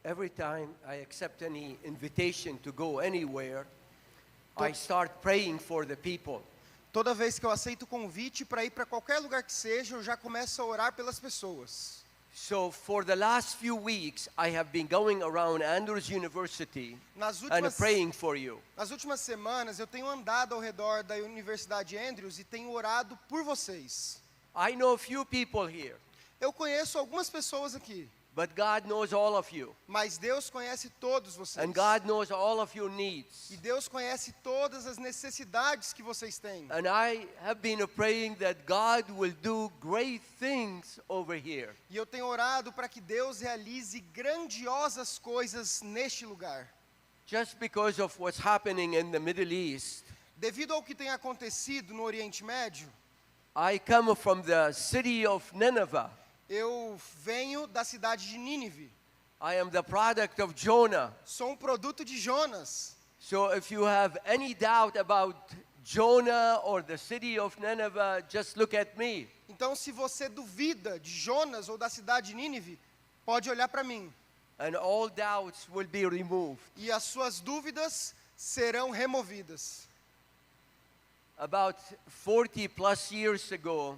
every time I accept any invitation to go anywhere, I start praying for the people. Toda vez que eu aceito o convite para ir para qualquer lugar que seja, eu já começo a orar pelas pessoas. So for the last few weeks, I have been going around Andrews University and praying for you. Nas últimas semanas, eu tenho andado ao redor da Universidade Andrews e tenho orado por vocês. I know a few people here, Eu conheço algumas pessoas aqui, but God knows all of you. mas Deus conhece todos vocês. And God knows all of your needs. E Deus conhece todas as necessidades que vocês têm. And I have been praying that God will do great things over here. E eu tenho orado para que Deus realize grandiosas coisas neste lugar. Just because of what's happening in the Middle East, Devido ao que tem acontecido no Oriente Médio, I come from the city of Nineveh. eu venho da cidade de Nínive. I am the product of Jonah. Sou produto de Jonas. So if you have any doubt about Jonah or the city of Nineveh, just look at me. Então, se você duvida de Jonas ou da cidade de Nínive, pode olhar para mim. And all doubts will be removed. E as suas dúvidas serão removidas. About 40 plus years ago,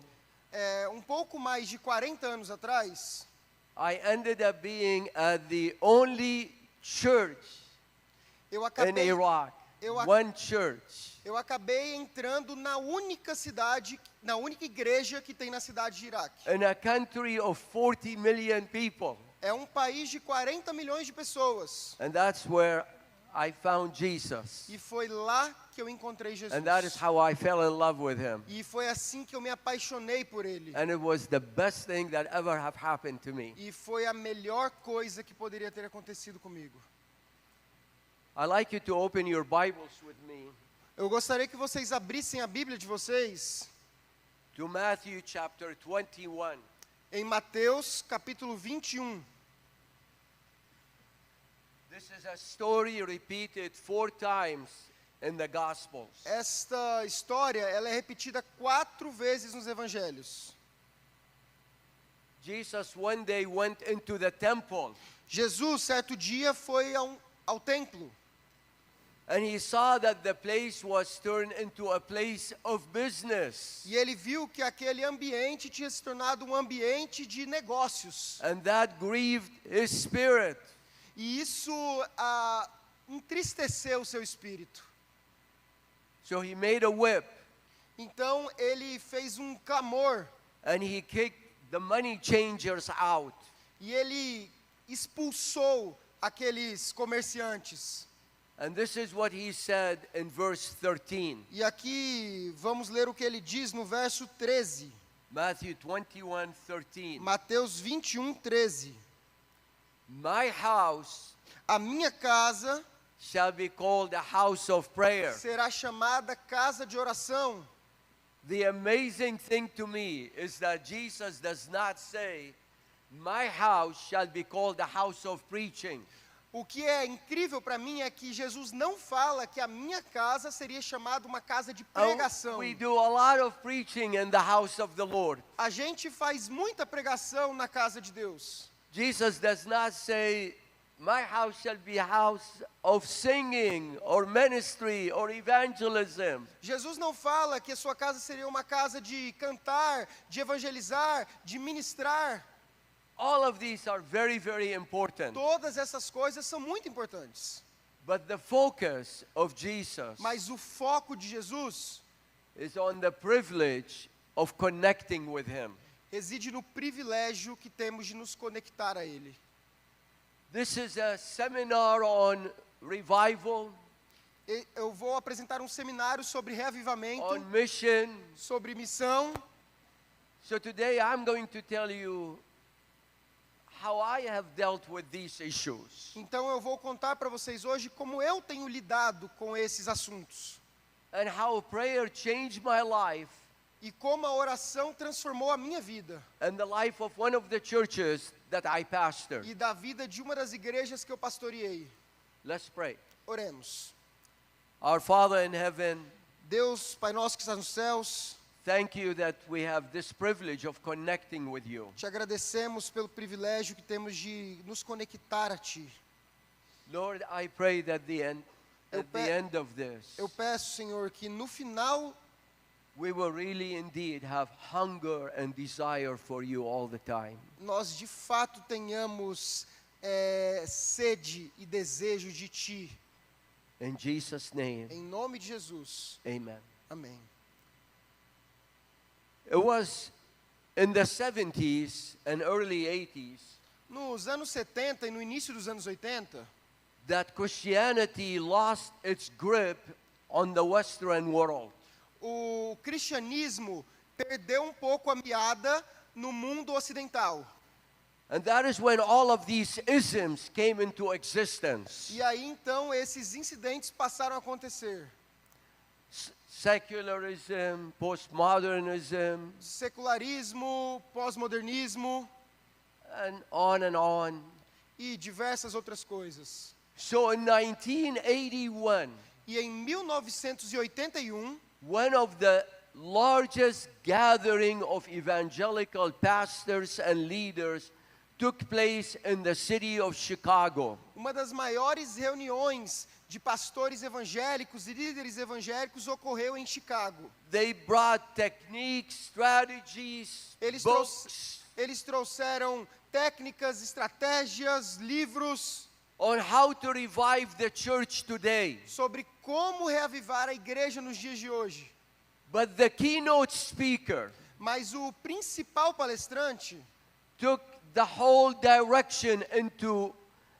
Pouco mais de 40 anos atrás, I ended up being at the only church eu in acabei, Iraq. eu ac- One church. eu acabei entrando na única cidade, na única igreja que tem na cidade de Iraque. In a country of 40 million people. É um país de 40 milhões de pessoas. And that's where I found Jesus. E foi lá que eu encontrei Jesus. And that is how I fell in love with him. E foi assim que eu me apaixonei por ele. And it was the best thing that ever have happened to me. E foi a melhor coisa que poderia ter acontecido comigo. I'd like you to open your Bibles with me Eu gostaria que vocês abrissem a Bíblia de vocês to Matthew chapter 21. em Mateus capítulo 21. This is a story repeated 4 times in the Gospels. Esta história, ela é repetida 4 vezes nos evangelhos. Jesus one day went into the temple Jesus, certo dia, foi ao templo. and he saw that the place was turned into a place of business. E ele viu que aquele ambiente tinha se tornado um ambiente de negócios. And that grieved his spirit. E isso entristeceu o seu espírito. So he made a whip Então ele fez um clamor and he kicked the money changers out. e ele expulsou aqueles comerciantes. And this is what he said in verse 13. E aqui vamos ler o que ele diz no verso 13. Matthew 21:13. Mateus 21, 13. My house A minha casa shall be called a house of prayer. será chamada casa de oração. The amazing thing to me is that Jesus does not say, my house shall be called a house of preaching. O que é incrível para mim é que Jesus não fala que a minha casa seria chamada uma casa de pregação. We do a lot of preaching in the house of the Lord. A gente faz muita pregação na casa de Deus. Jesus does not say, my house shall be a house of singing or ministry or evangelism. Jesus não fala que a sua casa seria uma casa de cantar, de evangelizar, de ministrar. All of these are very, very important. Todas essas coisas são muito importantes. But the focus of Jesus Mas o foco de Jesus is on the privilege of connecting with him. reside no privilégio que temos de nos conectar a Ele. This is a seminar on revival, Eu vou apresentar um seminário sobre reavivamento, on mission. sobre missão. So today I'm going to tell you how I have dealt with these issues Então eu vou contar para vocês hoje como eu tenho lidado com esses assuntos. and how prayer changed my life E como a oração transformou a minha vida. and the life of one of the churches that I pastor. E da vida de uma das igrejas que eu pastoreei. Let's pray. Oremos. Our Father in heaven, Deus, Pai nosso que está nos céus, Thank you that we have this privilege of connecting with you. Te agradecemos pelo privilégio que temos de nos conectar a Ti. Lord, I pray that at the end of this, Eu peço, Senhor, que no final we will really indeed have hunger and desire for you all the time. nós de fato tenhamos sede e desejo de Ti. In Jesus' name, Em nome de Jesus. amen. Amém. It was in the 70s and early 80s Nos anos 70 e no início dos anos 80, that Christianity lost its grip on the Western world. o cristianismo perdeu um pouco a meada no mundo ocidental. And that is when all of these isms came into existence. E aí então esses incidentes passaram a acontecer. Secularism, postmodernism, Secularismo, pós-modernismo and on e diversas outras coisas. So in 1981, E em 1981, one of the largest gathering of evangelical pastors and leaders took place in the city of Chicago. uma das maiores reuniões de pastores evangélicos e líderes evangélicos ocorreu em Chicago. They brought techniques, strategies, Eles, books eles trouxeram técnicas, estratégias, livros on how to revive the church today. sobre como reavivar a igreja nos dias de hoje. But the keynote speaker Mas o principal palestrante took the whole direction into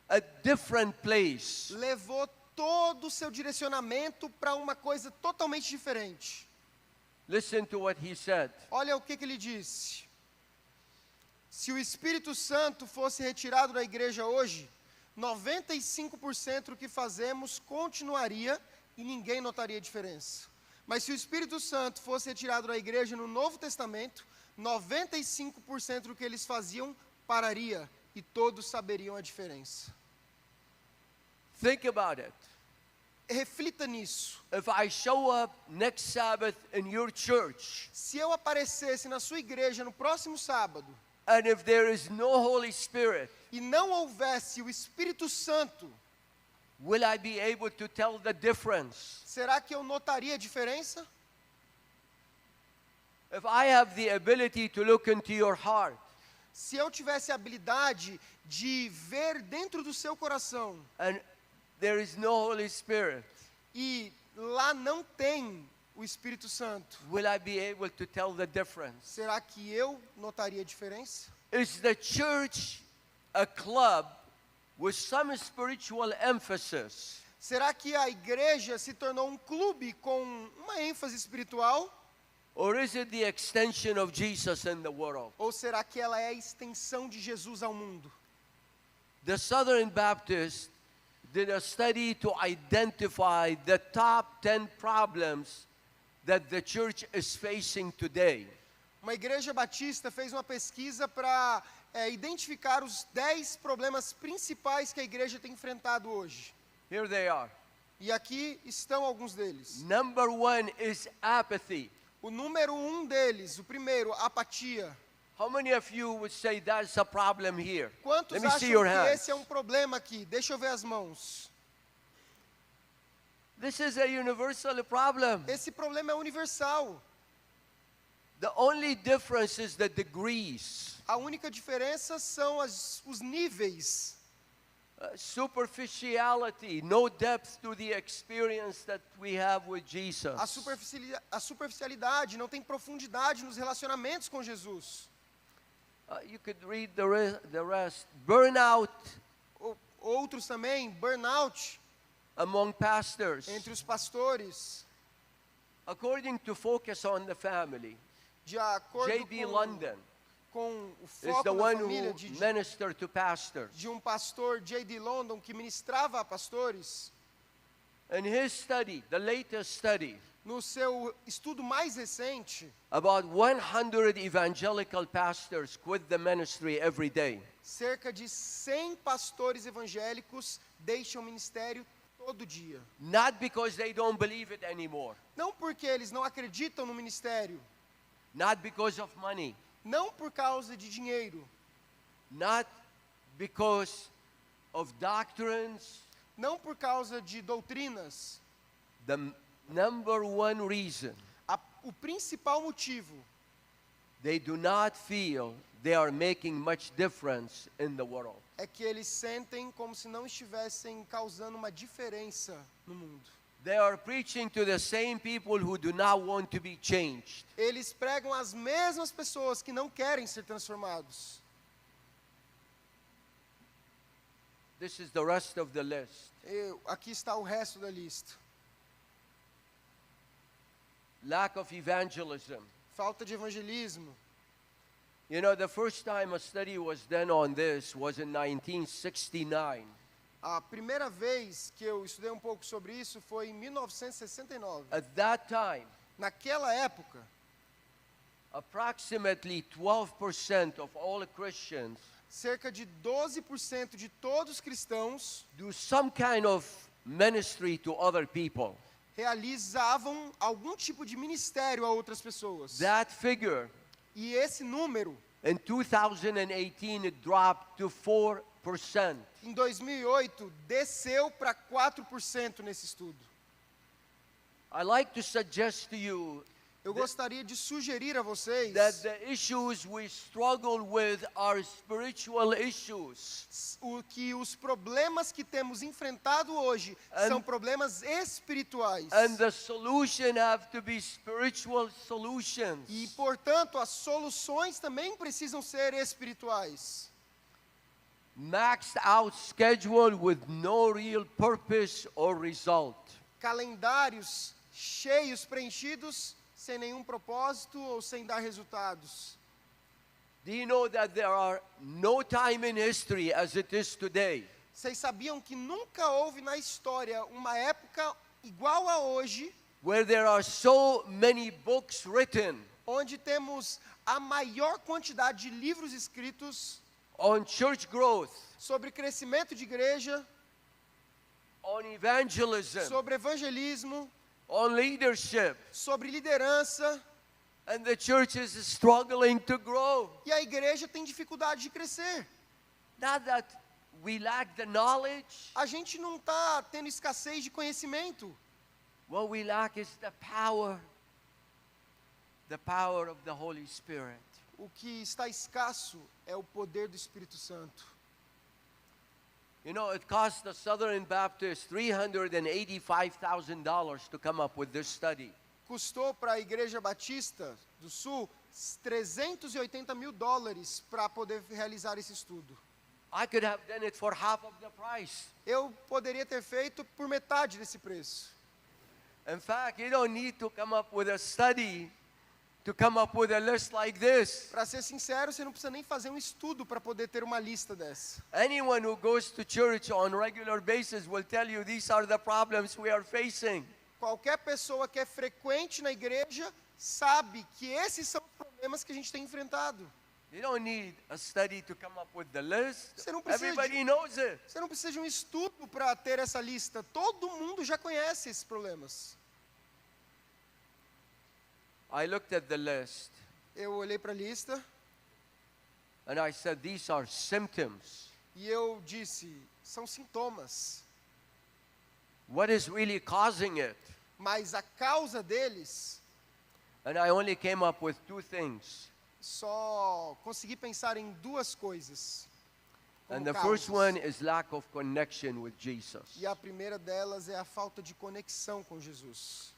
a different place. levou todo o seu direcionamento para uma coisa totalmente diferente. Listen to what he said. Olha o que ele disse. Se o Espírito Santo fosse retirado da igreja hoje, 95% do que fazemos continuaria e ninguém notaria a diferença. Mas se o Espírito Santo fosse retirado da igreja no Novo Testamento, 95% do que eles faziam pararia e todos saberiam a diferença. Think about it. Reflita nisso. If I show up next Sabbath in your church, Se eu aparecesse na sua igreja no próximo sábado and if there is no Holy Spirit, e não houvesse o Espírito Santo, will I be able to tell the difference? será que eu notaria a diferença? If I have the ability to look into your heart, Se eu tivesse a habilidade de ver dentro do seu coração and there is no Holy Spirit, e lá não tem o Espírito Santo, will I be able to tell the difference? será que eu notaria a diferença? Is the church a club with some spiritual emphasis? Será que a igreja se tornou um clube com uma ênfase espiritual? Or is it the extension of Jesus in the world? Ou será que ela é a extensão de Jesus ao mundo? The Southern Baptists did a study to identify the top 10 problems that the church is facing today. Uma igreja batista fez uma pesquisa para identificar os 10 problemas principais que a igreja tem enfrentado hoje. Here they are. E aqui estão alguns deles. Number 1 is apathy. O número 1 deles, o primeiro, apatia. How many of you would say that's a problem here? Quantos Let me acham see your que hands. esse é um problema aqui? Deixa eu ver as mãos. This is a universal problem. Esse problema é universal. The only difference is the degrees. A única diferença são os níveis. Superficiality, no depth to the experience that we have with Jesus. A superficialidade, não tem profundidade nos relacionamentos com Jesus. You could read the rest. Burnout Outros também, burnout among pastors. entre os pastores. According to Focus on the Family, De acordo J.B. London com o is the foco na one família who ministered to pastors. de um pastor, J.D. London, que ministrava a pastores. In his study, the latest study, No seu estudo mais recente, about 100 evangelical pastors quit the ministry every day. cerca de 100 pastores evangélicos deixam o ministério todo dia. Not because they don't believe it anymore, Não porque eles não acreditam no ministério, not because of money, não por causa de dinheiro, not because of doctrines. não por causa de doutrinas. The number one reason O principal motivo they do not feel they are making much difference in the world. é que eles sentem como se não estivessem causando uma diferença no mundo. They are preaching to the same people who do not want to be changed. Eles pregam as mesmas pessoas que não querem ser transformados. This is the rest of the list. Aqui está o resto da lista. Lack of evangelism. Falta de evangelismo. You know, the first time a study was done on this was in 1969. A primeira vez que eu estudei um pouco sobre isso foi em 1969. At that time, Naquela época, approximately 12% of all Christians cerca de 12% de todos os cristãos do some kind of ministry to other people. realizavam algum tipo de ministério a outras pessoas. That figure, E esse número, in 2018, it dropped to 4%. em 2008, desceu para 4% nesse estudo. I like to suggest to you Eu gostaria de sugerir a vocês that the issues we struggle with are spiritual issues. que os problemas que temos enfrentado hoje são problemas espirituais. And the solution have to be spiritual solutions. E, portanto, as soluções também precisam ser espirituais. Maxed out schedule with no real purpose or result. Calendários cheios, preenchidos, sem nenhum propósito ou sem dar resultados. Do you know that there are no time in history as it is today Vocês sabiam que nunca houve na história uma época igual a hoje, where there are so many books written onde temos a maior quantidade de livros escritos on church growth, sobre crescimento de igreja, on evangelism, sobre evangelismo, on leadership, sobre liderança, and the church is struggling to grow? e a igreja tem dificuldade de crescer. Not that we lack the knowledge. A gente não está tendo escassez de conhecimento. What we lack is the power of the Holy Spirit. O que está escasso é o poder do Espírito Santo. You know, it cost the Southern Baptist $385,000 to come up with this study. Custou para a Igreja Batista do Sul $380 mil para poder realizar esse estudo. I could have done it for half of the price. Eu poderia ter feito por metade desse preço. In fact, you don't need to come up with a study to come up with a list like this. Para ser sincero, você não precisa nem fazer um estudo para poder ter uma lista dessa. Anyone who goes to church on regular basis will tell you these are the problems we are facing. Qualquer pessoa que é frequente na igreja sabe que esses são os problemas que a gente tem enfrentado. You don't need a study to come up with the list. Você não precisa Everybody knows it. Você não precisa de um estudo para ter essa lista. Todo mundo já conhece esses problemas. I looked at the list Eu olhei para a lista and I said these are symptoms. e eu disse, são sintomas. What is really causing it? Mas a causa deles, And I only came up with two things. só consegui pensar em duas coisas. como And the causas. first one is lack of connection with Jesus. E a primeira delas é a falta de conexão com Jesus.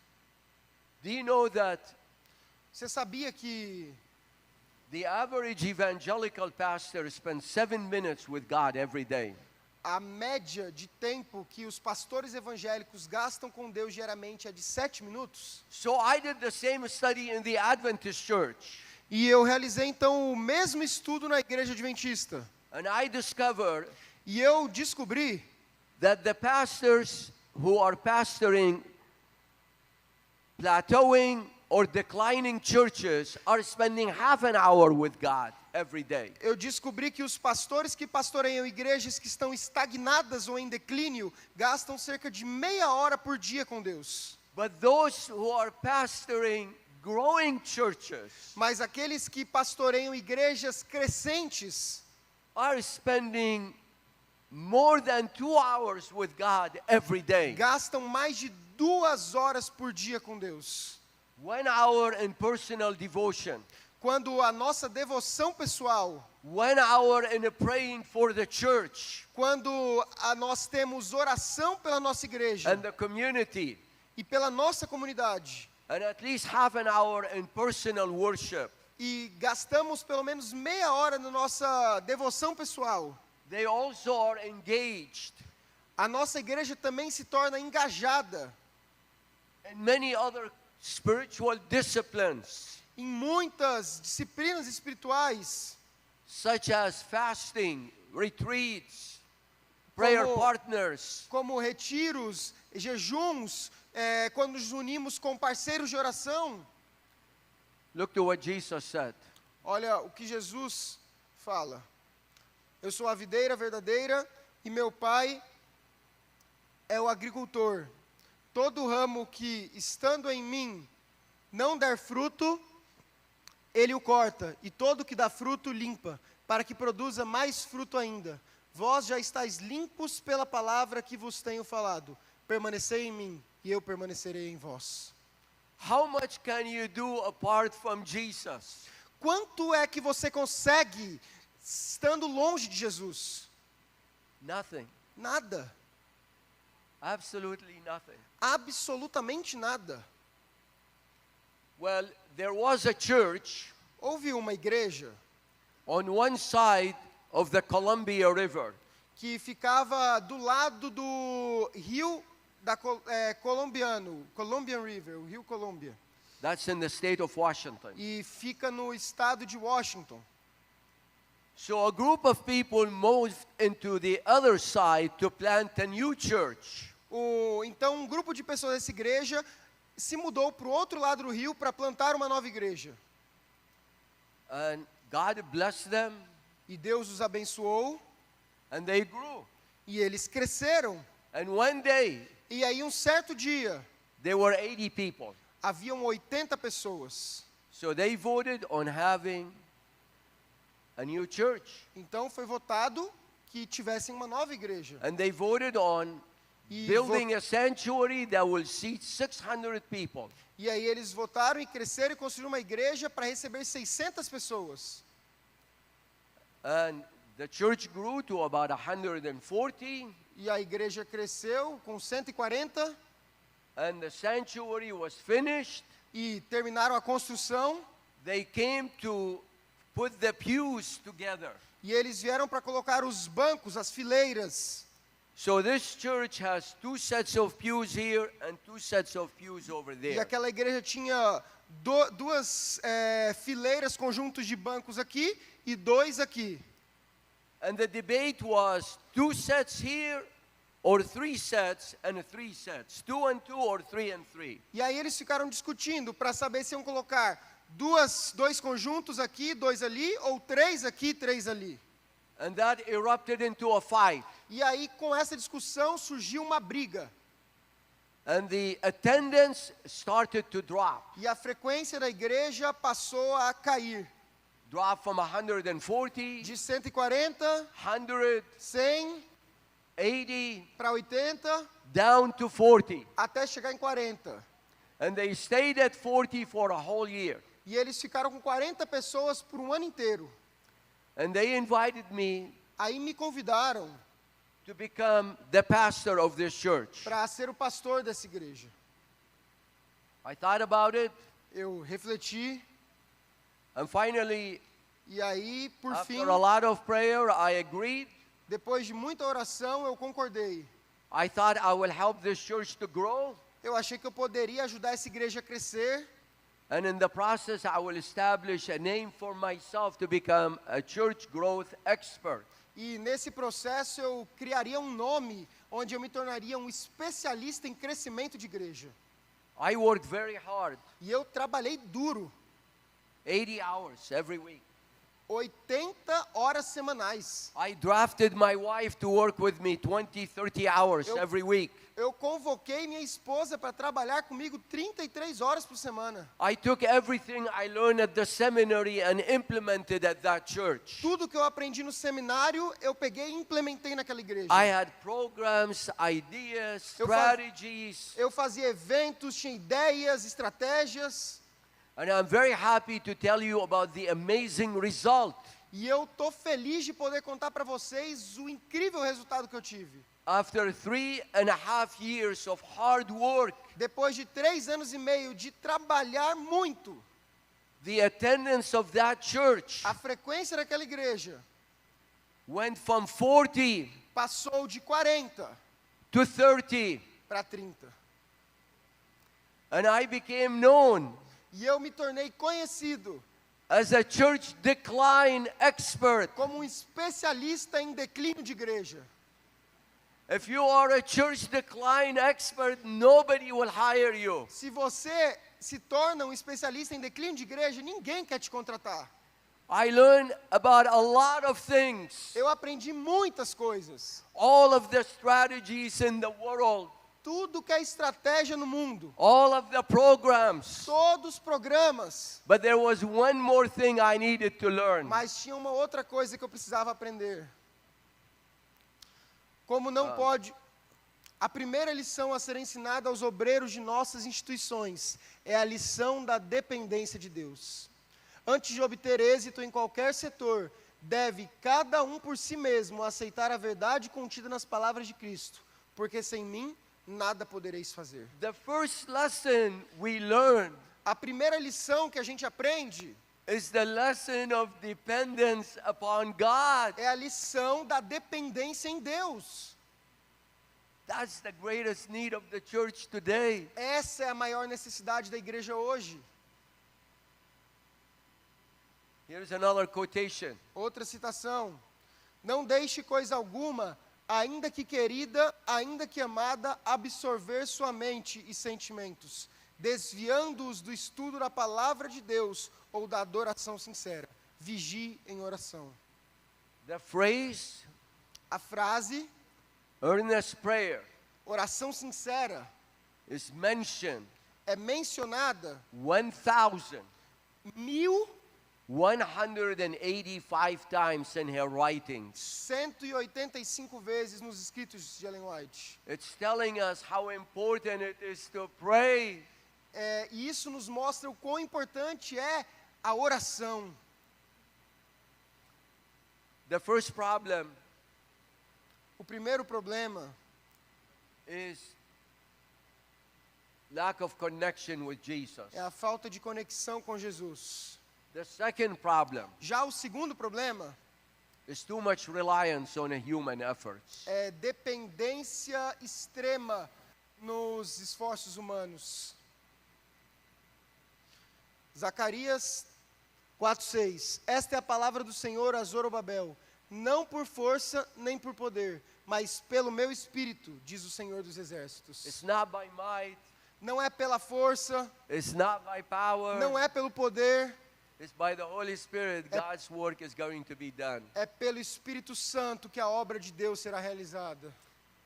Do you know that Você sabia que the average evangelical pastor spends 7 minutes with God every day? a média de tempo que os pastores evangélicos gastam com Deus diariamente é de 7 minutos? So I did the same study in the Adventist church. E eu realizei então o mesmo estudo na igreja adventista. And I discovered E eu descobri that the pastors who are pastoring plateauing or declining churches are spending half an hour with God every day. Eu descobri que os pastores que pastoreiam igrejas que estão estagnadas ou em declínio gastam cerca de meia hora por dia com Deus. But those who are pastoring growing churches Mas aqueles que pastoreiam igrejas crescentes are spending more than 2 hours with God every day. gastam mais de 2 horas por dia com Deus. 1 hour in personal devotion. Quando a nossa devoção pessoal, 1 hour in praying for the church quando nós temos oração pela nossa igreja and the community, e pela nossa comunidade, and at least half an hour in personal worship, e gastamos pelo menos meia hora na nossa devoção pessoal, they also are engaged a nossa igreja também se torna engajada in many other spiritual disciplines, em muitas disciplinas espirituais, such as fasting, retreats, prayer Como- partners, como retiros, jejuns, quando nos unimos com parceiros de oração. Look to what Jesus said. Olha o que Jesus fala. Eu sou a videira verdadeira e meu pai é o agricultor. Todo ramo que, estando em mim, não der fruto, ele o corta, e todo que dá fruto limpa, para que produza mais fruto ainda. Vós já estáis limpos pela palavra que vos tenho falado. Permanecei em mim, e eu permanecerei em vós. How much can you do apart from Jesus? Quanto é que você consegue estando longe de Jesus? Nothing. Nada. Absolutely nothing. Absolutamente nada. Well, there was a church Houve uma igreja on one side of the Columbia River. que ficava do lado do rio colombiano, Columbian River, o rio Colômbia, That's in the state of Washington. e fica no estado de Washington. So a group of people moved into the other side to plant a new church. Então um grupo de pessoas dessa igreja se mudou para o outro lado do rio para plantar uma nova igreja. And God blessed them, E Deus os abençoou, and they grew. e eles cresceram. And one day, E aí um certo dia, there were 80 people. haviam 80 pessoas. So they voted on having a new church. Então foi votado que tivessem uma nova igreja. And they voted on E, building a sanctuary that will seat 600 people. e aí eles votaram e cresceram e construíram uma igreja para receber 600 pessoas. And the church grew to about 140, E a igreja cresceu com 140 and the sanctuary was finished. e terminaram a construção. They came to put the pews together. E eles vieram para colocar os bancos, as fileiras. So this church has 2 sets of pews here and 2 sets of pews over E there. aquela igreja tinha duas fileiras, conjuntos de bancos aqui e 2 aqui. And the debate was 2 sets here or 3 sets and 3 sets. 2 and 2 or 3 and 3. E aí eles ficaram discutindo para saber se iam colocar dois conjuntos aqui, 2 ali, ou 3 aqui, 3 ali. And that erupted into a fight. E aí com essa discussão surgiu uma briga. And the attendance started to drop. E a frequência da igreja passou a cair. Drop from 140, De 140, 100, 100 80, para 80, down to 40. até chegar em 40. And they stayed at 40 for a whole year. E eles ficaram com 40 pessoas por um ano inteiro. And they invited me Aí me convidaram to become the pastor of this church. para ser o pastor dessa igreja. I thought about it, Eu refleti, and finally, e aí, por fim, after a lot of prayer, I agreed. depois de muita oração, eu concordei. I thought I will help this church to grow, Eu achei que eu poderia ajudar essa igreja a crescer. and in the process, I will establish a name for myself to become a church growth expert. E nesse processo eu criaria um nome onde eu me tornaria um especialista em crescimento de igreja. I worked very hard, E eu trabalhei duro, 80 hours every week. 80 horas semanais. I drafted my wife to work with me 20, 30 hours Eu- every week. Eu convoquei minha esposa para trabalhar comigo 33 horas por semana. I took everything I learned at the seminary and implemented at that church. Tudo que eu aprendi no seminário, eu peguei e implementei naquela igreja. I had programs, ideas, Eu faz- strategies, Eu fazia eventos, tinha ideias, estratégias. and I'm very happy to tell you about the amazing result. E eu tô feliz de poder contar para vocês o incrível resultado que eu tive. After 3.5 years of hard work, Depois de 3 anos e meio de trabalhar muito, the attendance of that church a frequência daquela igreja went from 40 passou de 40 to 30, para 30. and I became known E eu me tornei conhecido as a church decline expert. como um especialista em declínio de igreja. If you are a church decline expert, nobody will hire you. Se você se torna um especialista em declínio de igreja, ninguém quer te contratar. I learned about a lot of things, Eu aprendi muitas coisas. all of the strategies in the world, Tudo que é estratégia no mundo. all of the programs. Todos os programas. But there was one more thing I needed to learn. Mas tinha uma outra coisa que eu precisava aprender. Como não pode... A primeira lição a ser ensinada aos obreiros de nossas instituições é a lição da dependência de Deus. Antes de obter êxito em qualquer setor, deve cada um por si mesmo aceitar a verdade contida nas palavras de Cristo, porque sem mim nada podereis fazer. The first lesson we learned A primeira lição que a gente aprende is the lesson of dependence upon God. é a lição da dependência em Deus. That's the greatest need of the church today. Essa é a maior necessidade da igreja hoje. Here's another quotation. Outra citação. Não deixe coisa alguma, ainda que querida, ainda que amada, absorver sua mente e sentimentos, desviando-os do estudo da palavra de Deus ou da adoração sincera. Vigie em oração. The phrase, A frase, earnest prayer, oração sincera, is mentioned é mencionada 1,185 times in her writings. 185 vezes nos escritos de Ellen White. It's telling us how important it is to pray. E isso nos mostra o quão importante é a oração. The first problem O primeiro problema is lack of connection with Jesus. é a falta de conexão com Jesus. The second problem Já o segundo problema is too much reliance on human efforts. é dependência extrema nos esforços humanos. Zacarias 4:6. Esta é a palavra do Senhor a Zorobabel, não por força nem por poder, mas pelo meu espírito, diz o Senhor dos exércitos. It's not by might, Não é pela força, it's not by power, não é pelo poder, it's by the Holy Spirit. God's work is going to be done. é pelo Espírito Santo que a obra de Deus será realizada.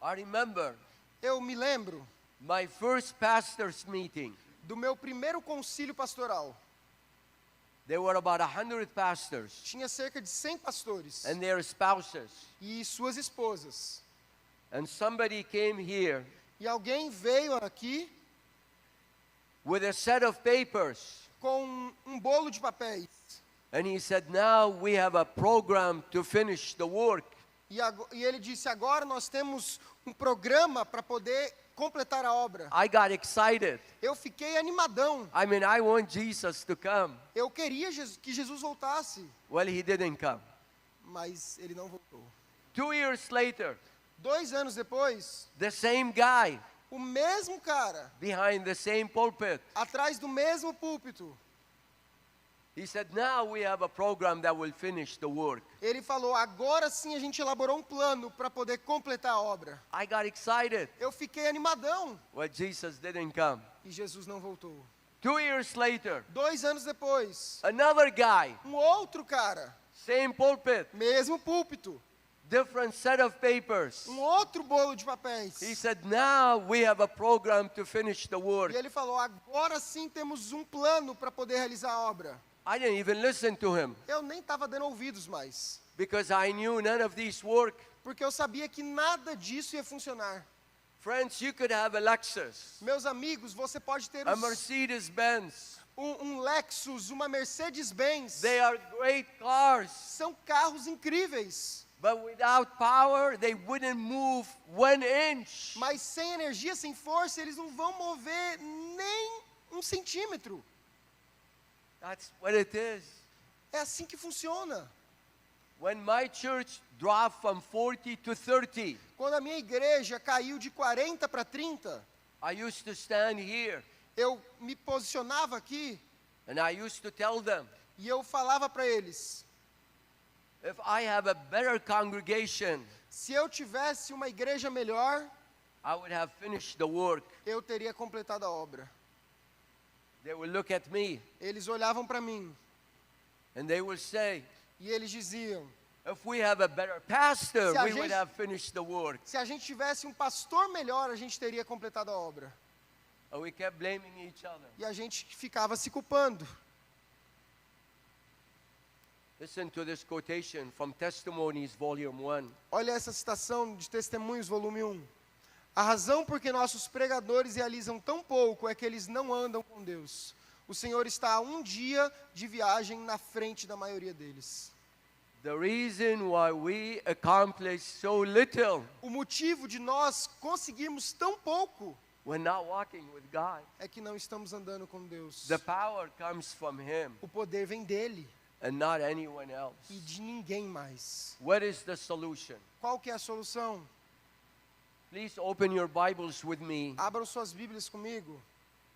I remember Eu me lembro my first pastor's meeting. do meu primeiro concílio pastoral. There were about 100 pastors Tinha cerca de 100 pastores and their spouses. e suas esposas. And somebody came here E alguém veio aqui with a set of papers. com um bolo de papéis. And he said, now we have a program to finish the work. E ele disse, agora nós temos um programa para poder completar a obra. I got excited. Eu fiquei animadão. I mean, I want Jesus to come. Eu queria que Jesus voltasse, Well, he didn't come. mas ele não voltou. 2 years later, 2 anos depois, the same guy o mesmo cara, behind the same pulpit, atrás do mesmo púlpito, he said, now we have a program that will finish the work. ele falou, agora sim a gente elaborou um plano para poder completar a obra. I got excited. Eu fiquei animadão Well, Jesus didn't come. e Jesus não voltou. 2 years later, 2 anos depois, another guy, um outro cara, Same pulpit, mesmo púlpito, different set of papers. outro bolo de papéis. He said, now we have a program to finish the work. E ele falou, agora sim temos um plano para poder realizar a obra. I didn't even listen to him Eu nem estava dando ouvidos mais, because I knew none of these work. porque eu sabia que nada disso ia funcionar. Friends, you could have a Lexus, Meus amigos, você pode ter a Mercedes-Benz. um Lexus, uma Mercedes-Benz. They are great cars, São carros incríveis, but without power, they wouldn't move 1 inch. mas sem energia, sem força, eles não vão mover nem 1 centímetro. That's what it is. É assim que funciona. When my church dropped from 40 to 30, Quando a minha igreja caiu de 40 para 30, I used to stand here eu me posicionava aqui and I used to tell them, e eu falava para eles, if I have a better congregation, se eu tivesse uma igreja melhor, I would have finished the work. eu teria completado a obra. They will look at me Eles olhavam para mim and they will say, e eles diziam, if we have a better pastor, Se a we would gente- have finished the work. se a gente tivesse um pastor melhor, a gente teria completado a obra. And we kept blaming each other. E a gente ficava se culpando. Listen to this quotation from Testimonies, Volume 1. Olha essa citação de Testemunhos, volume 1. A razão por que nossos pregadores realizam tão pouco é que eles não andam com Deus. O Senhor está a 1 dia de viagem na frente da maioria deles. The reason why we accomplish so little, O motivo de nós conseguirmos tão pouco we're not walking with God. é que não estamos andando com Deus. The power comes from Him O poder vem dele and not anyone else. e de ninguém mais. What is the solution? Qual que é a solução? Please open your Bibles with me Abram suas Bíblias comigo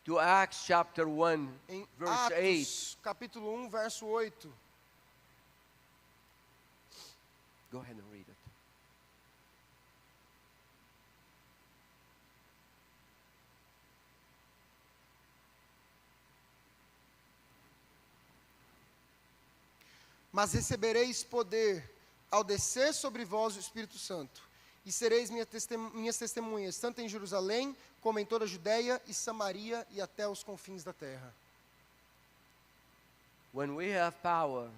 to Acts chapter 1, em verse 8. Atos, capítulo 1, verso 8. Go ahead and read it. Mas recebereis poder ao descer sobre vós o Espírito Santo, e sereis minhas testemunhas, tanto em Jerusalém, como em toda a Judéia e Samaria e até os confins da terra. When we have power,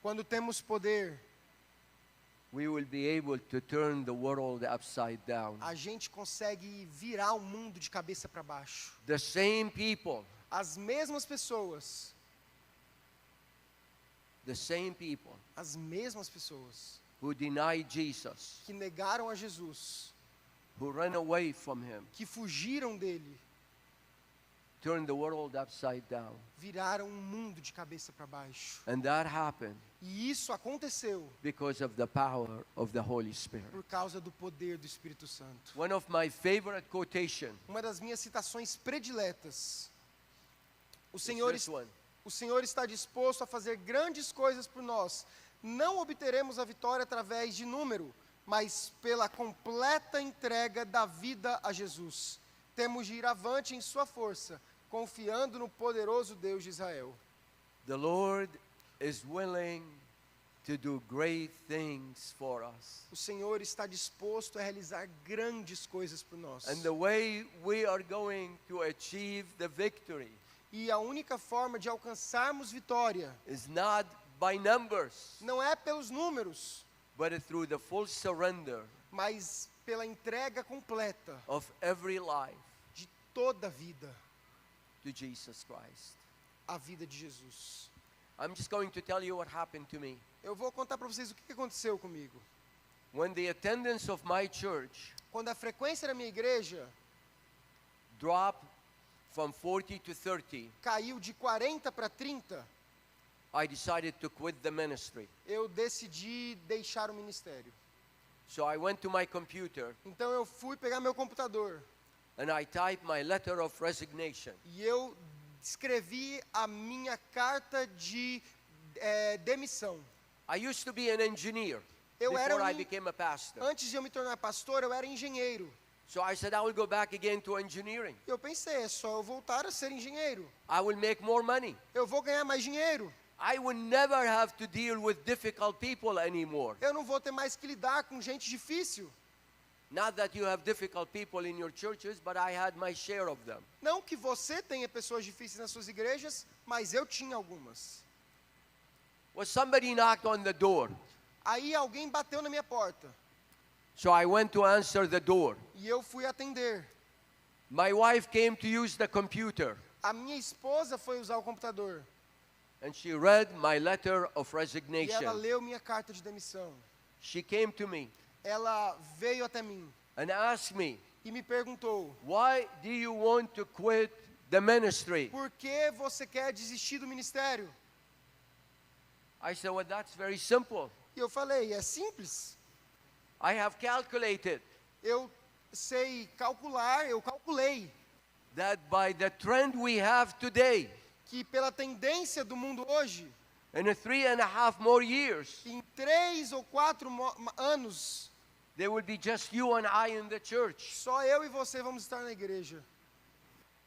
Quando temos poder, we will be able to turn the world upside down. a gente consegue virar o mundo de cabeça para baixo. The same people, As mesmas pessoas, as mesmas pessoas who denied Jesus, que negaram a Jesus, who ran away from Him, que fugiram dele, turned the world upside down. viraram um mundo de cabeça para baixo. And that happened E isso aconteceu because of the power of the Holy Spirit. por causa do poder do Espírito Santo. One of my favorite quotation Uma das minhas citações prediletas. O is Senhor, this one. o Senhor está disposto a fazer grandes coisas por nós. Não obteremos a vitória através de número, mas pela completa entrega da vida a Jesus. Temos de ir avante em sua força, confiando no poderoso Deus de Israel. The Lord is willing to do great things for us. O Senhor está disposto a realizar grandes coisas por nós. And the way we are going to achieve the victory E a única forma de alcançarmos vitória is not by numbers, não é pelos números, but through the full surrender mas pela entrega completa of every life de toda a vida, to Jesus Christ. a vida de Jesus. I'm just going to tell you what happened to me. Eu vou contar para vocês o que aconteceu comigo. When the attendance of my church Quando a frequência da minha igreja dropped from 40 to 30, caiu de 40 para 30, I decided to quit the ministry. eu decidi deixar o ministério. So I went to my computer Então eu fui pegar meu computador and I typed my letter of resignation. e eu escrevi a minha carta de demissão. I used to be an engineer Eu era before I um- became a pastor. Antes de eu me tornar pastor, eu era engenheiro. So I said I will go back again to engineering. Eu pensei, é só eu voltar a ser engenheiro. I will make more money. Eu vou ganhar mais dinheiro. I will never have to deal with difficult people anymore. Eu não vou ter mais que lidar com gente difícil. Not that you have difficult people in your churches, but I had my share of them. Não que você tenha pessoas difíceis nas suas igrejas, mas eu tinha algumas. Well, somebody knocked on the door. Aí alguém bateu na minha porta So I went to answer the door. e eu fui atender. My wife came to use the computer, A minha esposa foi usar o computador and she read my letter of e ela resignation. leu minha carta de demissão. She came to me Ela veio até mim and asked me, e me perguntou: why do you want to quit the ministry? por que você quer desistir do ministério? I said, well, that's very simple. E eu falei: é simples. I have calculated Eu sei calcular, eu calculei that by the trend we have today, que pela tendência do mundo hoje, in 3.5 more years, em 3 ou 4 anos, there will be just you and I in the church. só eu e você vamos estar na igreja.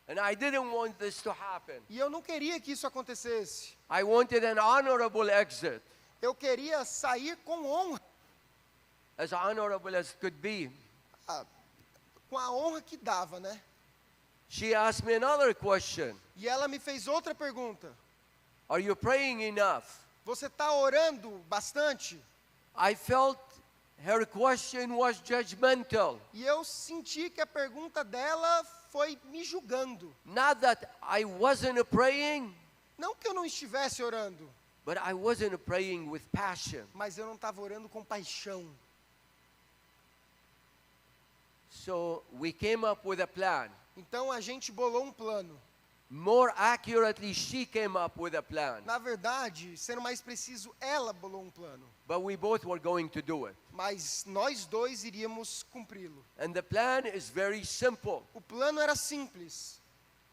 And I didn't want this to happen. E eu não queria que isso acontecesse. I wanted an honorable exit, Eu queria sair com honra, as honorable as could be. com a honra que dava, né? She asked me another question. E ela me fez outra pergunta: Are you praying enough? você está orando bastante? I felt her question was judgmental. E eu senti que a pergunta dela foi me julgando. Not that I wasn't praying, Não que eu não estivesse orando, but I wasn't praying with passion. mas eu não estava orando com paixão. So we came up with a plan. Então a gente bolou um plano. More accurately, she came up with a plan. Na verdade, sendo mais preciso, ela bolou um plano. But we both were going to do it. Mas nós dois iríamos cumpri-lo. And the plan is very simple. O plano era simples.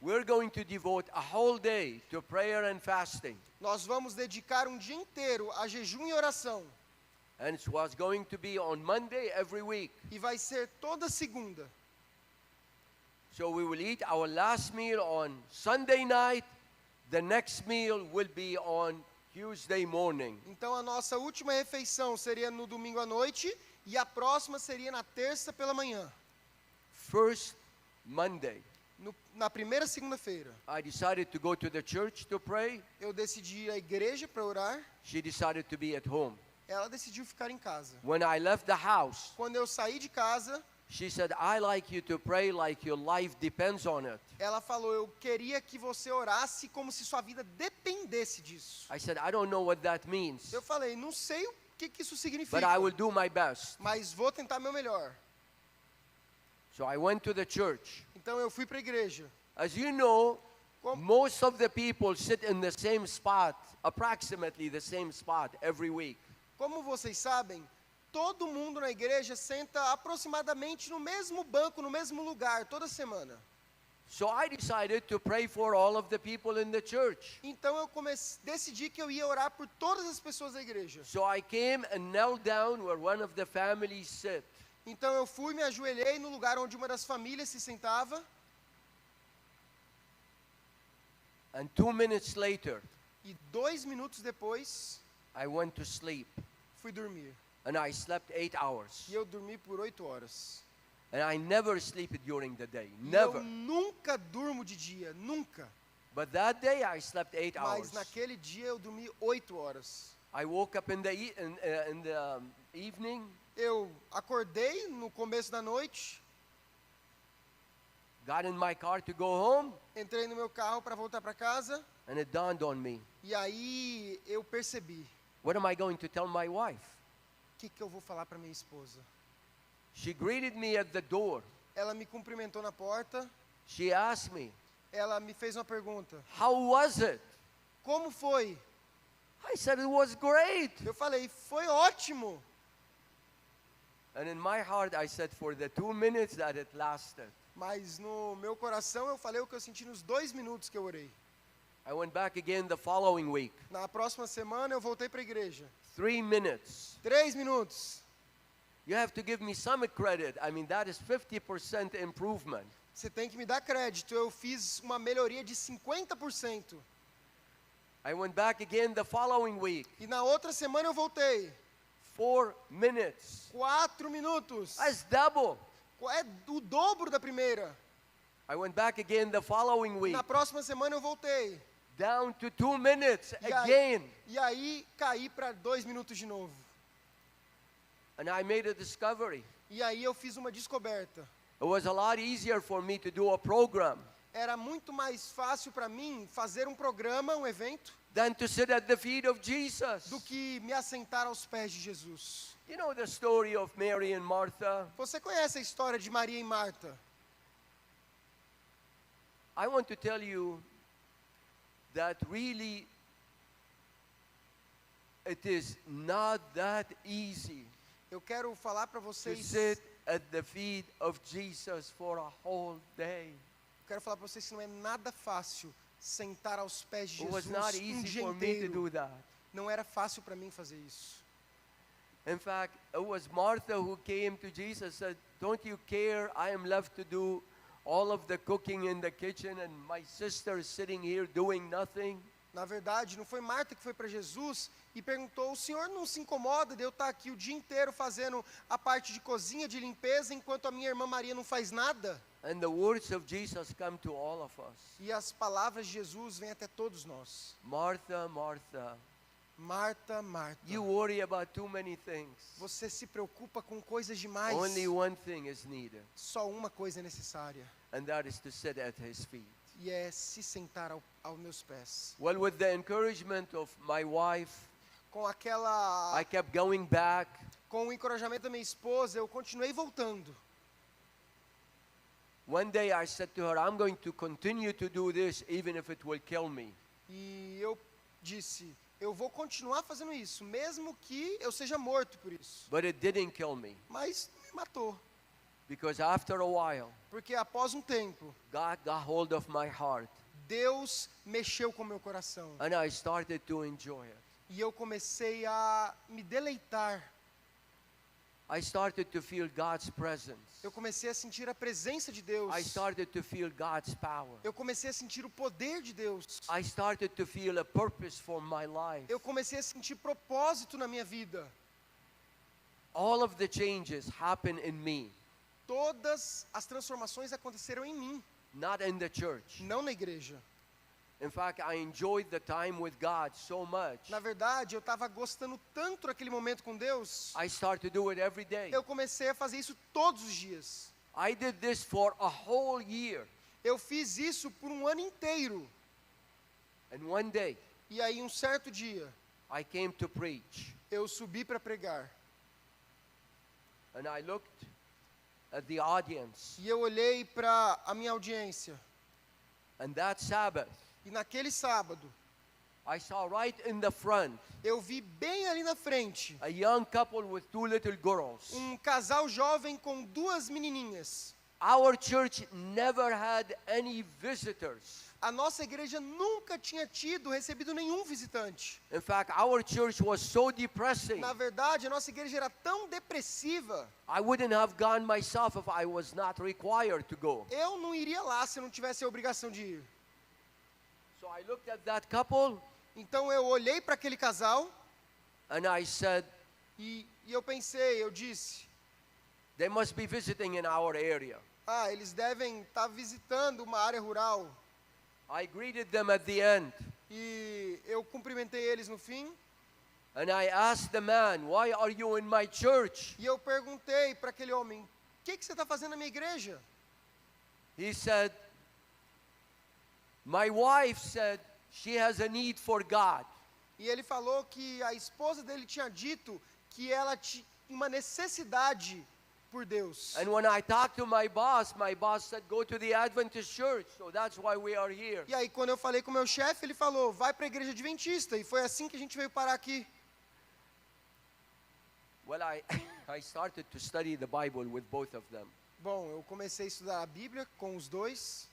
We're going to devote a whole day to prayer and fasting. Nós vamos dedicar um dia inteiro a jejum e oração. And it was going to be on Monday every week. E vai ser toda segunda. So we will eat our last meal on Sunday night. The next meal will be on Tuesday morning. Então a nossa última refeição seria no domingo à noite e a próxima seria na terça pela manhã. First Monday, Na primeira segunda-feira, I decided to go to the church to pray. eu decidi ir à igreja para orar. She decided to be at home. Ela decidiu ficar em casa. When I left the house, Quando eu saí de casa, she said, I like you to pray like your life depends on it. ela falou: eu queria que você orasse como se sua vida dependesse disso. I said, I don't know what that means, Eu falei: não sei o que isso but significa, I will do my best. mas vou tentar meu melhor. So I went to the church. Então eu fui para a igreja. As you know, Como- most of the people sit in the same spot, approximately the same spot every week. Como vocês sabem, todo mundo na igreja senta aproximadamente no mesmo banco, no mesmo lugar, toda semana. So I decided to pray for all of the people in the church. Então eu decidi que eu ia orar por todas as pessoas da igreja. So I came and knelt down where one of the families sit. Então eu fui, me ajoelhei no lugar onde uma das famílias se sentava. And 2 minutes later, E 2 minutos depois, I went to sleep. fui dormir. And I slept 8 hours. E eu dormi por 8 horas. And I never sleep during the day. E Never. eu nunca durmo de dia, nunca. But that day I slept 8 hours. Mas naquele dia eu dormi 8 horas. I woke up in the evening, Eu acordei no começo da noite, got in my car to go home, entrei no meu carro para voltar para casa. and it dawned on me, E aí eu percebi: what am I going to tell my wife? o que eu vou falar para minha esposa? She greeted me at the door. Ela me cumprimentou na porta. She asked me, Ela me fez uma pergunta: how was it? como foi? I said, it was great. Eu falei: foi ótimo. And in my heart, I said, for the 2 minutes that it lasted. Mas no meu coração eu falei o que eu senti nos 2 minutos que eu orei. I went back again the following week. Na próxima semana eu voltei para a igreja. 3 minutes. 3 minutos. You have to give me some credit. I mean, that is 50% improvement. Você tem que me dar crédito. Eu fiz uma melhoria de 50%. I went back again the following week. E na outra semana eu voltei. 4 minutes. 4 minutos. That's double. É o dobro da primeira. I went back again the following week. Na próxima semana eu voltei. Down to 2 minutes E again. aí caí para 2 minutos de novo. And I made a discovery. E aí eu fiz uma descoberta. It was a lot easier for me to do a program Era muito mais fácil para mim fazer um programa, um evento, than to sit at the feet of Jesus. do que me assentar aos pés de Jesus. You know the story of Mary and Martha? Você conhece a história de Maria e Marta? I want to tell you that really it is not that easy Eu quero falar para to vocês, sit at the feet of Jesus for a whole day. quero falar para vocês que não é nada fácil sentar aos pés de It was Jesus not um easy dia for me to inteiro. do that. Não era fácil para mim fazer isso. In fact, it was Martha who came to Jesus and said, "Don't you care? I am left to do all of the cooking in the kitchen and my sister is sitting here doing nothing." Na verdade, não foi Marta que foi para Jesus e perguntou: o senhor não se incomoda de eu estar aqui o dia inteiro fazendo a parte de cozinha, de limpeza, enquanto a minha irmã Maria não faz nada? And the words of Jesus come to all of us. E as palavras de Jesus vêm até todos nós. Martha, Martha, Marta, Marta, you worry about too many things. você se preocupa com coisas demais. Only one thing is needed, Só uma coisa é necessária, and that is to sit at his feet. e é se sentar aos meus pés. Well, with the encouragement of my wife, Com aquela, I kept going back. com o encorajamento da minha esposa, eu continuei voltando. One day I said to her, "I'm going to continue to do this even if it will kill me." E eu disse: eu vou continuar fazendo isso, mesmo que eu seja morto por isso. But it didn't kill me, Mas me matou, because after a while, porque após um tempo, God got hold of my heart, Deus mexeu com o meu coração. and I started to enjoy it. E eu comecei a me deleitar. I started to feel God's presence. Eu comecei a sentir a presença de Deus. I started to feel God's power. Eu comecei a sentir o poder de Deus. I started to feel a purpose for my life. Eu comecei a sentir propósito na minha vida. All of the changes happen in me, Todas as transformações aconteceram em mim, not in the church. não na igreja. In fact, I enjoyed the time with God so much. Na verdade, eu estava gostando tanto daquele momento com Deus, I start to do it every day. eu comecei a fazer isso todos os dias. I did this for a whole year. Eu fiz isso por um ano inteiro. And one day, E aí, um certo dia, I came to preach. eu subi para pregar. And I looked at the audience. E eu olhei para a minha audiência. And that Sabbath, E naquele sábado, I saw right in the front eu vi bem ali na frente a young couple with 2 little girls. um casal jovem com 2 menininhas. Our church never had any visitors. A nossa igreja nunca tinha recebido nenhum visitante. In fact, our church was so depressing. Na verdade, a nossa igreja era tão depressiva. I wouldn't have gone myself if I was not required to go. Eu não iria lá se eu não tivesse a obrigação de ir. So I looked at that couple Então eu olhei para aquele casal and I said, e eu pensei, eu disse: they must be visiting in our area. eles devem estar visitando uma área rural. I greeted them at the end. E eu cumprimentei eles no fim. And I asked the man, "Why are you in my church?" E eu perguntei para aquele homem: o que você está fazendo na minha igreja? He said, "My wife said she has a need for God." E ele falou que a esposa dele tinha dito que ela tinha uma necessidade por Deus. And when I talked to my boss said, "Go to the Adventist church." So that's why we are here. E aí, quando eu falei com o meu chefe, ele falou: vai para a igreja adventista. E foi assim que a gente veio parar aqui. Well, I started to study the Bible with both of them. Bom, eu comecei a estudar a Bíblia com os dois.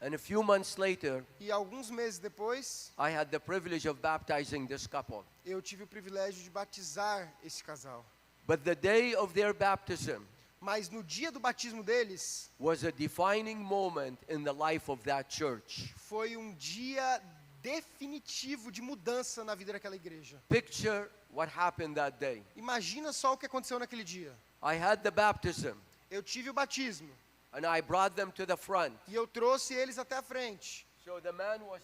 And a few months later, E alguns meses depois, I had the privilege of baptizing this couple. eu tive o privilégio de batizar esse casal. But the day of their baptism Mas no dia do batismo deles, was a defining moment in the life of that church. foi um dia definitivo de mudança na vida daquela igreja. Picture what happened that day. Imagina só o que aconteceu naquele dia. I had the baptism, Eu tive o batismo and I brought them to the front. e eu trouxe eles até a frente. So the man was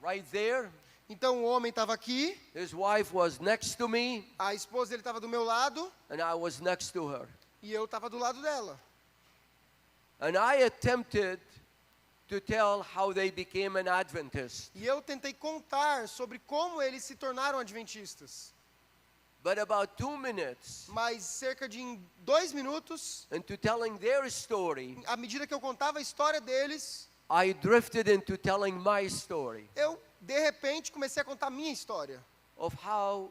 right there. Então o homem estava aqui, His wife was next to me, a esposa dele estava do meu lado and I was next to her. e eu estava do lado dela. And I attempted to tell how they became an Adventist. E eu tentei contar sobre como eles se tornaram adventistas. But about 2 minutes Mas cerca de em 2 minutos, into telling their story, à medida que eu contava a história deles, I drifted into telling my story eu de repente comecei a contar a minha história. of how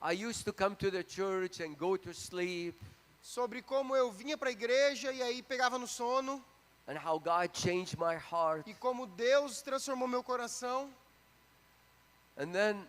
I used to come to the church and go to sleep, Sobre como eu vinha para a igreja e aí pegava no sono, and how God changed my heart. e como Deus transformou meu coração. And then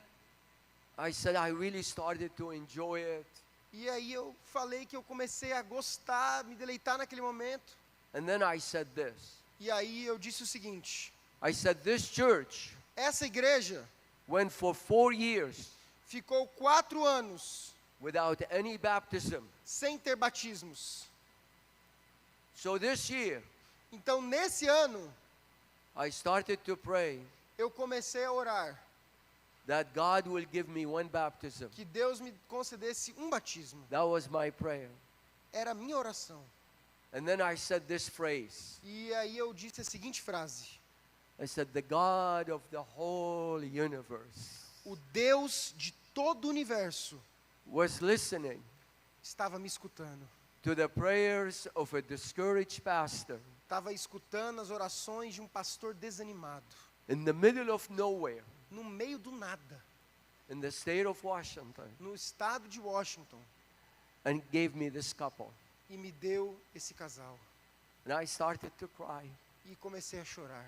I said I really started to enjoy it. E aí eu falei que eu comecei a gostar, me deleitar naquele momento. And then I said this. E aí eu disse o seguinte: I said this church essa igreja went for 4 years ficou 4 anos without any baptism. sem ter batismos. So this year Então nesse ano I started to pray eu comecei a orar that God will give me one baptism. que Deus me concedesse um batismo. That was my prayer. Era a minha oração. And then I said this phrase. E aí eu disse a seguinte frase: I said, the God of the whole universe o Deus de todo o universo was listening estava me escutando. to the prayers of a discouraged pastor Estava escutando as orações de um pastor desanimado, in the middle of nowhere no meio do nada, in the state of Washington, no estado de Washington, and gave me this couple. e me deu esse casal. And I started to cry E comecei a chorar.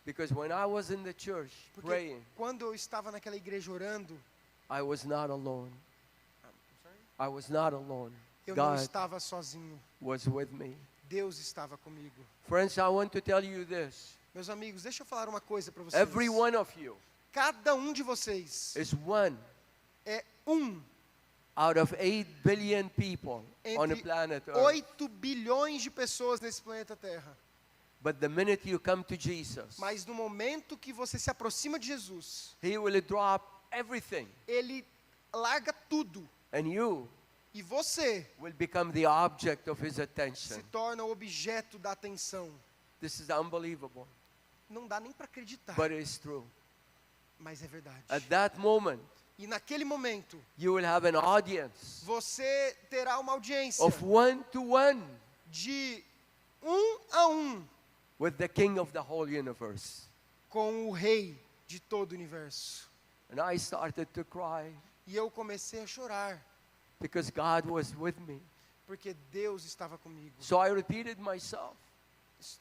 because when I was in the church Porque praying, quando eu estava naquela igreja orando, I was not alone. I was not alone. eu não God estava sozinho. was with me. Deus estava comigo. Friends, I want to tell you this. Meus amigos, deixa eu falar uma coisa para vocês. Every one of you Cada um de vocês is one é um out of 8 billion people on the entre planet Earth. 8 bilhões de pessoas nesse planeta Terra. But the minute you come to Jesus, Mas no momento que você se aproxima de Jesus, He will drop everything, Ele larga tudo. and you E você will become the object of His se attention. torna o objeto da atenção. This is unbelievable, Não dá nem para acreditar, but it's true. mas é verdade. At that moment, E naquele momento, you will have an audience você terá uma audiência of 1-to-1 de 1 a 1 with the King of the whole universe. com o Rei de todo o universo. And I started to cry E eu comecei a chorar, because God was with me. porque Deus estava comigo. So I repeated myself.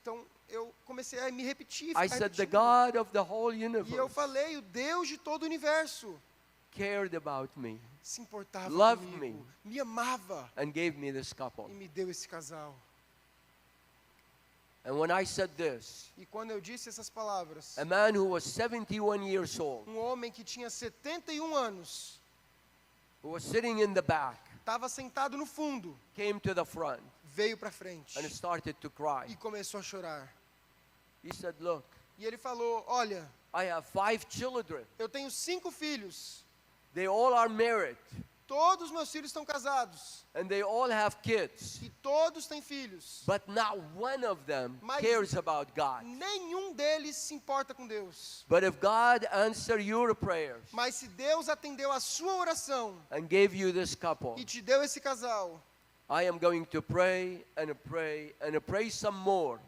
Então eu comecei a me repetir. I ficar said, the repetindo. God of the whole E eu universe falei, o Deus de todo o universo cared about me se importava Loved comigo, me. me amava and gave me this couple. e me deu esse casal. And when I said this, E quando eu disse essas palavras, a man who was 71 years old, homem que tinha 71 anos, who was sitting in the back, estava sentado no fundo, came to the front veio para frente and started to cry. e começou a chorar. He said, look, E ele falou, olha, I have 5 children. eu tenho 5 filhos, They all are married todos meus filhos estão casados and they all have kids. e todos têm filhos, But not one of them Mas- cares about God. nenhum deles se importa com Deus. But if God answered your prayers Mas se Deus atendeu a sua oração and gave you this couple, e te deu esse casal, I am going to pray and pray and pray some more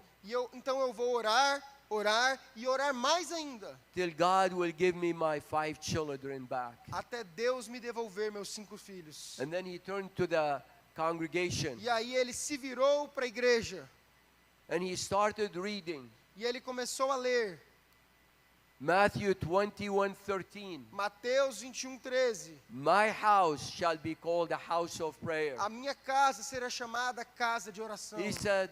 então eu vou orar, orar e orar mais ainda, till God will give me my 5 children back. até Deus me devolver meus 5 filhos. And then he turned to the congregation E aí ele se virou para a igreja and he started reading e ele começou a ler Matthew 21:13. Mateus 21:13. My house shall be called a house of prayer. A minha casa será chamada casa de oração. He said,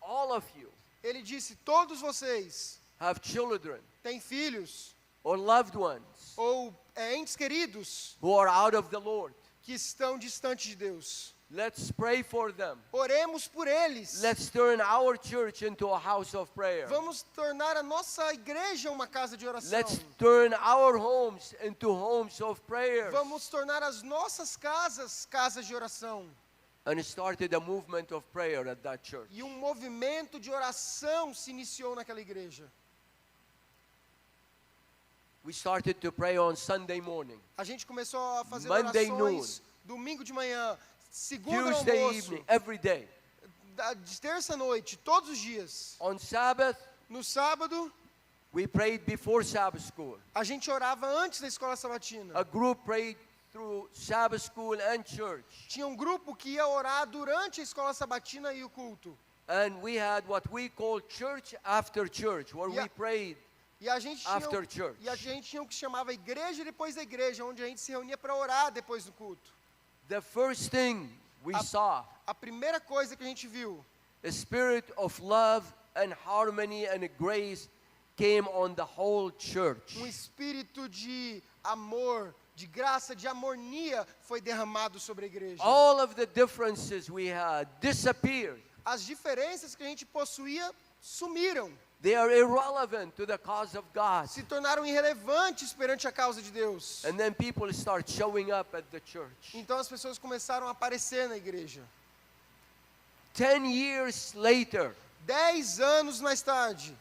all of you Ele disse, todos vocês have children têm filhos or loved ones ou entes queridos who are out of the Lord. que estão distantes de Deus. Let's pray for them. Oremos por eles. Let's turn our church into a house of prayer. Vamos tornar a nossa igreja uma casa de oração. Let's turn our homes into homes of prayer. Vamos tornar as nossas casas casas de oração. And started a movement of prayer at that church. E movimento de oração se iniciou naquela igreja. We started to pray on Sunday morning, A gente começou a fazer Monday orações domingo de manhã, segunda no Tuesday almoço, evening, every day. de terça noite, todos os dias. On Sabbath, No sábado, we prayed before Sabbath school. a gente orava antes da escola sabatina. A group prayed through Sabbath school and church. Tinha grupo que ia orar durante a escola sabatina e o culto. And we had what we call church after church, where Yeah. we prayed E a gente after church. tinha o que chamava igreja depois da igreja, onde a gente se reunia para orar depois do culto. The first thing we saw, A primeira coisa que a gente viu, a spirit of love and harmony and grace came on the whole church. espírito de amor, de graça, de harmonia foi derramado sobre a igreja. All of the differences we had disappeared. As diferenças que a gente possuía sumiram, They are irrelevant to the cause of God. se tornaram irrelevantes perante a causa de Deus. And then people start showing up at the church. Então as pessoas começaram a aparecer na igreja. 10 years later, 10 anos mais tarde,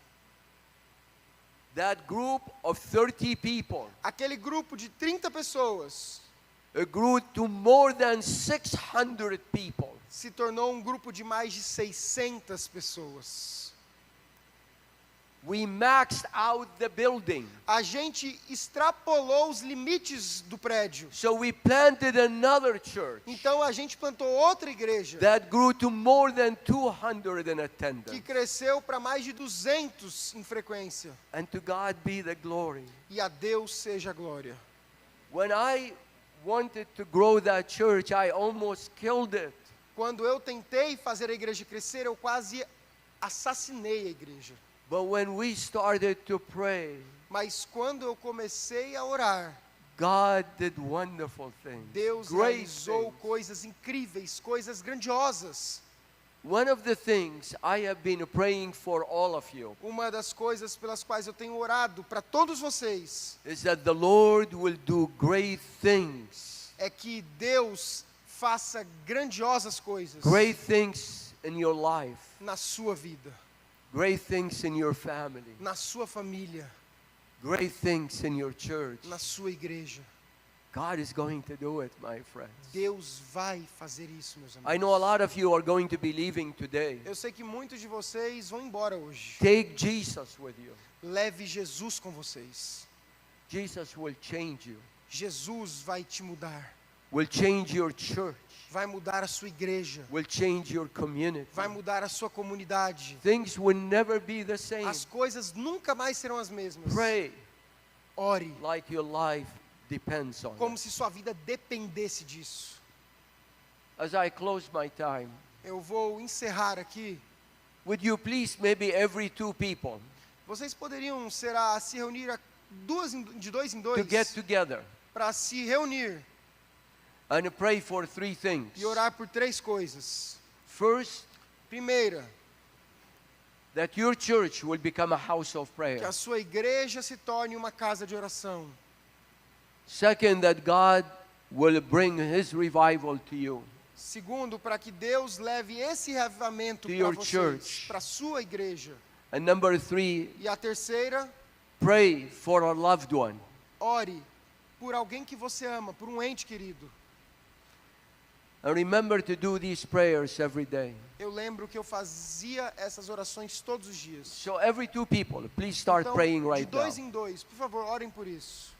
that group of 30 people aquele grupo de 30 pessoas grew to more than 600 people. se tornou grupo de mais de 600 pessoas. We maxed out the building. A gente extrapolou os limites do prédio. So we planted another church Então a gente plantou outra igreja that grew to more than 200 in que attendance. cresceu para mais de 200 em frequência. And to God be the glory. E a Deus seja a glória. When I wanted to grow that church, I almost killed it. Quando eu tentei fazer a igreja crescer, eu quase assassinei a igreja. But when we started to pray, Mas quando eu comecei a orar, God did wonderful things. Deus Great realizou things. coisas incríveis, coisas grandiosas. One of the things I have been praying for all of you Uma das coisas pelas quais eu tenho orado para todos vocês is that the Lord will do great things. é que Deus faça grandiosas coisas Great things in your life. na sua vida, Great things in your family. na sua família, Great things in your church. na sua igreja. God is going to do it, my friends. Deus vai fazer isso, meus amigos. I know a lot of you are going to be leaving today. Eu sei que muitos de vocês vão embora hoje. Take Jesus with you. Leve Jesus com vocês. Jesus will change you. Jesus vai te mudar. Will change your church. Vai mudar a sua igreja. Will change your community. Vai mudar a sua comunidade. Things will never be the same. As coisas nunca mais serão as mesmas. Pray Ore like your life depends on como it. se sua vida dependesse disso. As I close my time, Eu vou encerrar aqui. would you please maybe every 2 people Vocês poderiam se reunir de dois em to dois get together para se reunir and pray for 3 things. e orar por 3 coisas. First, Primeira, that your church will become a house of que prayer. a sua igreja se torne uma casa de oração. Second, that God will bring His revival to you. Segundo, para que Deus leve esse reavivamento To para your vocês, church. para a sua igreja. And number 3, E a terceira, pray for a loved one. ore por alguém que você ama, por um ente querido. And remember to do these prayers every day. Eu lembro que eu fazia essas orações todos os dias. So every 2 people, please start Então, praying de right now. dois em dois, por favor, orem por isso.